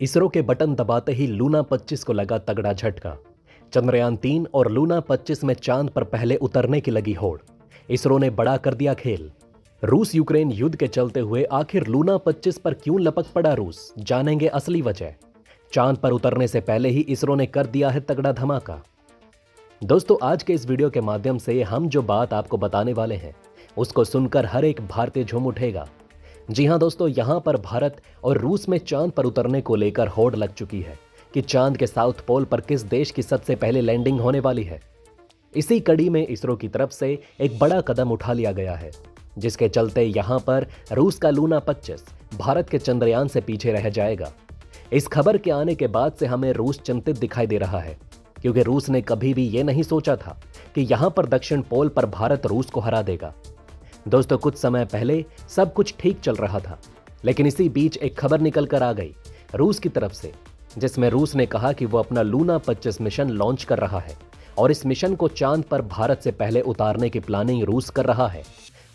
इसरो के बटन दबाते ही लूना 25 को लगा तगड़ा झटका। चंद्रयान 3 और लूना 25 में चांद पर पहले उतरने की लगी होड़। इसरो ने बड़ा कर दिया खेल। रूस यूक्रेन युद्ध के चलते हुए आखिर लूना 25 पर क्यों लपक पड़ा रूस, जानेंगे असली वजह। चांद पर उतरने से पहले ही इसरो ने कर दिया है तगड़ा धमाका। दोस्तों, आज के इस वीडियो के माध्यम से हम जो बात आपको बताने वाले हैं उसको सुनकर हर एक भारतीय झूम उठेगा। जी हां दोस्तों, यहां पर भारत और रूस में चांद पर उतरने को लेकर होड़ लग चुकी है कि चांद के साउथ पोल पर किस देश की सबसे पहले लैंडिंग होने वाली है। इसी कड़ी में इसरो की तरफ से एक बड़ा कदम उठा लिया गया है, जिसके चलते यहां पर रूस का लूना 25 भारत के चंद्रयान से पीछे रह जाएगा। इस खबर के आने के बाद से हमें रूस चिंतित दिखाई दे रहा है, क्योंकि रूस ने कभी भी ये नहीं सोचा था कि यहां पर दक्षिण पोल पर भारत रूस को हरा देगा। दोस्तों, कुछ समय पहले सब कुछ ठीक चल रहा था, लेकिन इसी बीच एक खबर निकल कर आ गई रूस की तरफ से, जिसमें रूस ने कहा कि वो अपना लूना 25 मिशन लॉन्च कर रहा है और इस मिशन को चांद पर भारत से पहले उतारने की प्लानिंग रूस कर रहा है।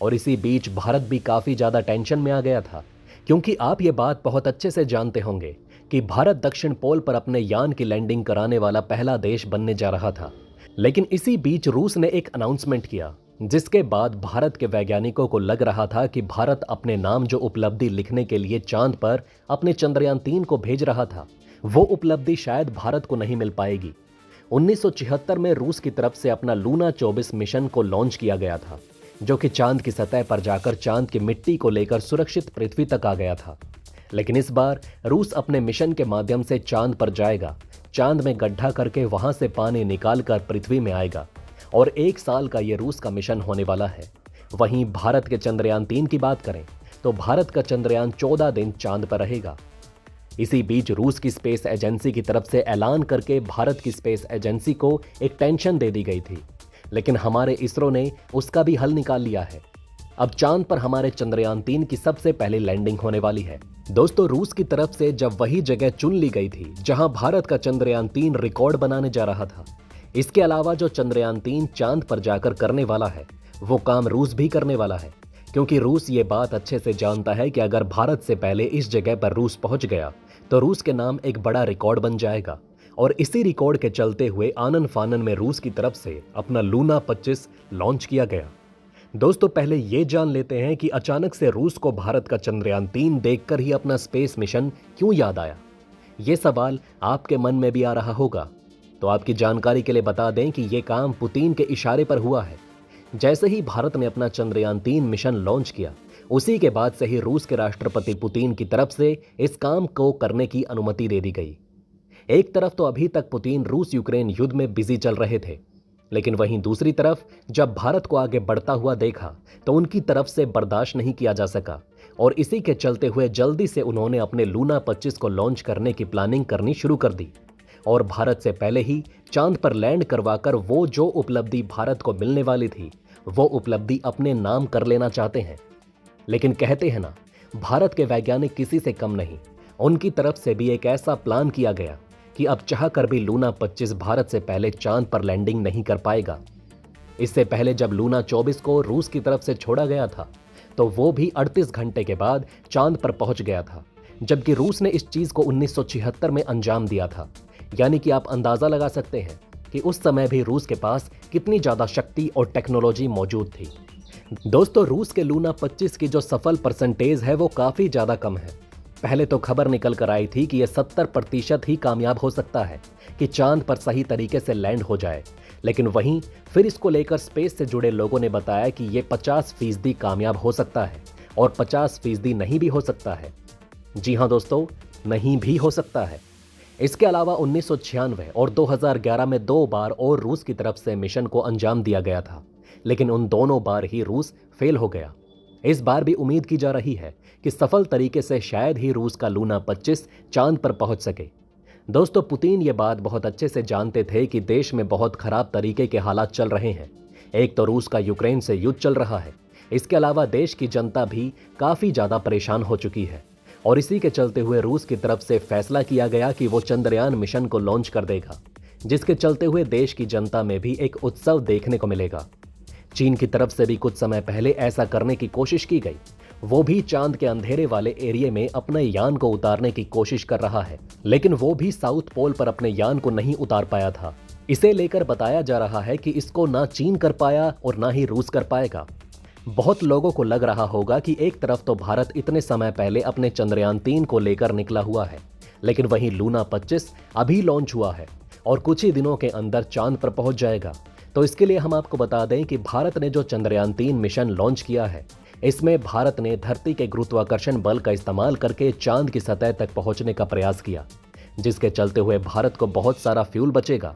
और इसी बीच भारत भी काफी ज्यादा टेंशन में आ गया था, क्योंकि आप ये बात बहुत अच्छे से जानते होंगे कि भारत दक्षिण पोल पर अपने यान की लैंडिंग कराने वाला पहला देश बनने जा रहा था। लेकिन इसी बीच रूस ने एक अनाउंसमेंट किया, जिसके बाद भारत के वैज्ञानिकों को लग रहा था कि भारत अपने नाम जो उपलब्धि लिखने के लिए चांद पर अपने चंद्रयान 3 को भेज रहा था, वो उपलब्धि शायद भारत को नहीं मिल पाएगी। 1976 में रूस की तरफ से अपना लूना 24 मिशन को लॉन्च किया गया था, जो कि चांद की सतह पर जाकर चांद की मिट्टी को लेकर सुरक्षित पृथ्वी तक आ गया था। लेकिन इस बार रूस अपने मिशन के माध्यम से चांद पर जाएगा, चांद में गड्ढा करके वहां से पानी निकालकर पृथ्वी में आएगा, और 1 साल का ये रूस का मिशन होने वाला है। वहीं भारत के चंद्रयान 3 की बात करें तो भारत का चंद्रयान 14 दिन चांद पर रहेगा। इसी बीच रूस की स्पेस एजेंसी की तरफ से ऐलान करके भारत की स्पेस एजेंसी को एक टेंशन दे दी गई थी, लेकिन हमारे इसरो ने उसका भी हल निकाल लिया है। अब चांद पर हमारे चंद्रयान 3 की सबसे पहले लैंडिंग होने वाली है। दोस्तों, रूस की तरफ से जब वही जगह चुन ली गई थी जहां भारत का चंद्रयान 3 रिकॉर्ड बनाने जा रहा था। इसके अलावा जो चंद्रयान 3 चांद पर जाकर करने वाला है, वो काम रूस भी करने वाला है, क्योंकि रूस ये बात अच्छे से जानता है कि अगर भारत से पहले इस जगह पर रूस पहुंच गया तो रूस के नाम एक बड़ा रिकॉर्ड बन जाएगा। और इसी रिकॉर्ड के चलते हुए आनन फानन में रूस की तरफ से अपना लूना 25 लॉन्च किया गया। दोस्तों, पहले ये जान लेते हैं कि अचानक से रूस को भारत का चंद्रयान 3 देखकर ही अपना स्पेस मिशन क्यों याद आया। ये सवाल आपके मन में भी आ रहा होगा, तो आपकी जानकारी के लिए बता दें कि ये काम पुतिन के इशारे पर हुआ है। जैसे ही भारत ने अपना चंद्रयान 3 मिशन लॉन्च किया, उसी के बाद से ही रूस के राष्ट्रपति पुतिन की तरफ से इस काम को करने की अनुमति दे दी गई। एक तरफ तो अभी तक पुतिन रूस यूक्रेन युद्ध में बिजी चल रहे थे, लेकिन वहीं दूसरी तरफ जब भारत को आगे बढ़ता हुआ देखा तो उनकी तरफ से बर्दाश्त नहीं किया जा सका, और इसी के चलते हुए जल्दी से उन्होंने अपने लूना 25 को लॉन्च करने की प्लानिंग करनी शुरू कर दी, और भारत से पहले ही चांद पर लैंड करवाकर वो जो उपलब्धि भारत को मिलने वाली थी, वो उपलब्धि अपने नाम कर लेना चाहते हैं। लेकिन कहते हैं ना, भारत के वैज्ञानिक किसी से कम नहीं। उनकी तरफ से भी एक ऐसा प्लान किया गया कि अब चाहकर भी लूना 25 भारत से पहले चांद पर लैंडिंग नहीं कर पाएगा। इससे पहले जब लूना 24 को रूस की तरफ से छोड़ा गया था, तो वो भी 38 घंटे के बाद चांद पर पहुंच गया था, जबकि रूस ने इस चीज को 1976 में अंजाम दिया था। यानी कि आप अंदाजा लगा सकते हैं कि उस समय भी रूस के पास कितनी ज्यादा शक्ति और टेक्नोलॉजी मौजूद थी। दोस्तों, रूस के लूना 25 की जो सफल परसेंटेज है वो काफी ज्यादा कम है। पहले तो खबर निकल कर आई थी कि यह 70% ही कामयाब हो सकता है कि चांद पर सही तरीके से लैंड हो जाए, लेकिन वहीं फिर इसको लेकर स्पेस से जुड़े लोगों ने बताया कि यह 50% कामयाब हो सकता है और 50% नहीं भी हो सकता है। जी हां दोस्तों, नहीं भी हो सकता है। इसके अलावा 1996 और 2011 में 2 बार और रूस की तरफ से मिशन को अंजाम दिया गया था, लेकिन उन दोनों बार ही रूस फेल हो गया। इस बार भी उम्मीद की जा रही है कि सफल तरीके से शायद ही रूस का लूना 25 चांद पर पहुंच सके। दोस्तों, पुतिन ये बात बहुत अच्छे से जानते थे कि देश में बहुत खराब तरीके के हालात चल रहे हैं। एक तो रूस का यूक्रेन से युद्ध चल रहा है, इसके अलावा देश की जनता भी काफी ज्यादा परेशान हो चुकी है, और इसी के चलते हुए रूस की तरफ से फैसला किया गया कि वो चंद्रयान मिशन को लॉन्च कर देगा, जिसके चलते हुए देश की जनता में भी एक उत्सव देखने को मिलेगा। चीन की तरफ से भी कुछ समय पहले ऐसा करने की कोशिश की गई, वो भी चांद के अंधेरे वाले एरिया में अपने यान को उतारने की कोशिश कर रहा है, लेकिन वो भी साउथ पोल पर अपने यान को नहीं उतार पाया था। इसे लेकर बताया जा रहा है कि इसको ना चीन कर पाया और ना ही रूस कर पाएगा। बहुत लोगों को लग रहा होगा कि एक तरफ तो भारत इतने समय पहले अपने चंद्रयान 3 को लेकर निकला हुआ है, लेकिन वहीं लूना 25 अभी लॉन्च हुआ है और कुछ ही दिनों के अंदर चांद पर पहुंच जाएगा। तो इसके लिए हम आपको बता दें कि भारत ने जो चंद्रयान 3 मिशन लॉन्च किया है, इसमें भारत ने धरती के गुरुत्वाकर्षण बल का इस्तेमाल करके चांद की सतह तक पहुंचने का प्रयास किया, जिसके चलते हुए भारत को बहुत सारा फ्यूल बचेगा।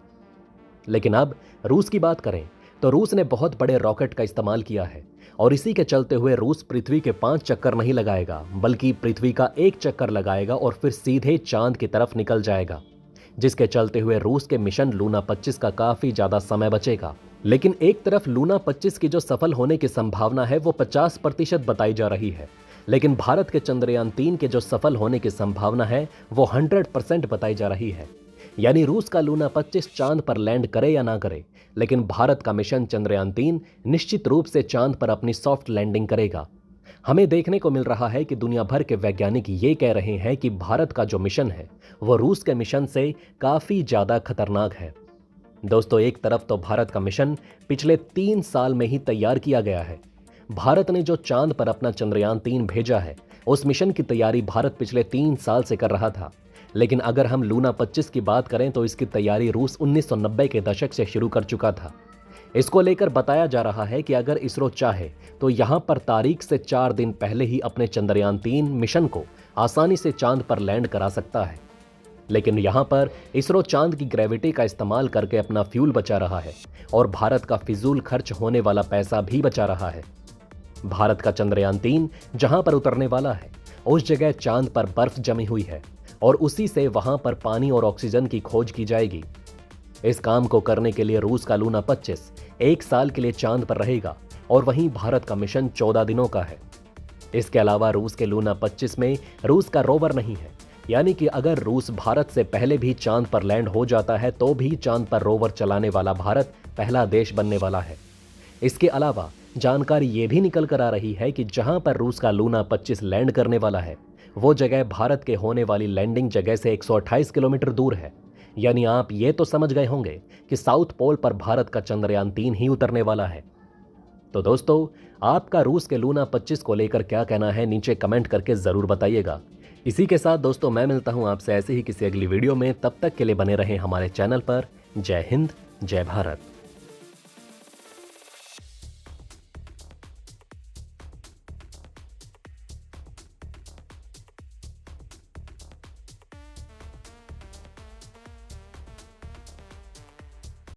लेकिन अब रूस की बात करें तो रूस ने बहुत बड़े रॉकेट का इस्तेमाल किया है और इसी के चलते हुए रूस पृथ्वी के 5 चक्कर नहीं लगाएगा, बल्कि पृथ्वी का 1 चक्कर लगाएगा और फिर सीधे चांद की तरफ निकल जाएगा, जिसके चलते हुए रूस के मिशन लूना 25 का काफी ज्यादा समय बचेगा। लेकिन एक तरफ लूना 25 की जो सफल होने की संभावना है वो 50% बताई जा रही है, लेकिन भारत के चंद्रयान 3 के जो सफल होने की संभावना है वो 100% बताई जा रही है। यानी रूस का लूना 25 चांद पर लैंड करे या ना करे, लेकिन भारत का मिशन चंद्रयान 3 निश्चित रूप से चांद पर अपनी सॉफ्ट लैंडिंग करेगा। हमें देखने को मिल रहा है कि दुनिया भर के वैज्ञानिक ये कह रहे हैं कि भारत का जो मिशन है वो रूस के मिशन से काफी ज्यादा खतरनाक है। दोस्तों, एक तरफ तो भारत का मिशन पिछले 3 साल में ही तैयार किया गया है। भारत ने जो चांद पर अपना चंद्रयान 3 भेजा है, उस मिशन की तैयारी भारत पिछले 3 साल से कर रहा था। लेकिन अगर हम लूना 25 की बात करें तो इसकी तैयारी रूस 1990 के दशक से शुरू कर चुका था। इसको लेकर बताया जा रहा है कि अगर इसरो चाहे तो यहां पर तारीख से 4 दिन पहले ही अपने चंद्रयान 3 मिशन को आसानी से चांद पर लैंड करा सकता है। लेकिन यहां पर इसरो चांद की ग्रेविटी का इस्तेमाल करके अपना फ्यूल बचा रहा है और भारत का फिजूल खर्च होने वाला पैसा भी बचा रहा है। भारत का चंद्रयान 3 जहां पर उतरने वाला है, उस जगह चांद पर बर्फ जमी हुई है और उसी से वहां पर पानी और ऑक्सीजन की खोज की जाएगी। इस काम को करने के लिए रूस का लूना 25 1 साल के लिए चांद पर रहेगा और वहीं भारत का मिशन 14 दिनों का है। इसके अलावा रूस के लूना 25 में रूस का रोवर नहीं है, यानी कि अगर रूस भारत से पहले भी चांद पर लैंड हो जाता है तो भी चांद पर रोवर चलाने वाला भारत पहला देश बनने वाला है। इसके अलावा जानकारी ये भी निकल कर आ रही है कि जहां पर रूस का लूना 25 लैंड करने वाला है, वो जगह भारत के होने वाली लैंडिंग जगह से 128 किलोमीटर दूर है। यानी आप ये तो समझ गए होंगे कि साउथ पोल पर भारत का चंद्रयान 3 ही उतरने वाला है। तो दोस्तों, आपका रूस के लूना 25 को लेकर क्या कहना है, नीचे कमेंट करके जरूर बताइएगा। इसी के साथ दोस्तों, मैं मिलता हूं आपसे ऐसे ही किसी अगली वीडियो में। तब तक के लिए बने रहें हमारे चैनल पर। जय हिंद, जय भारत।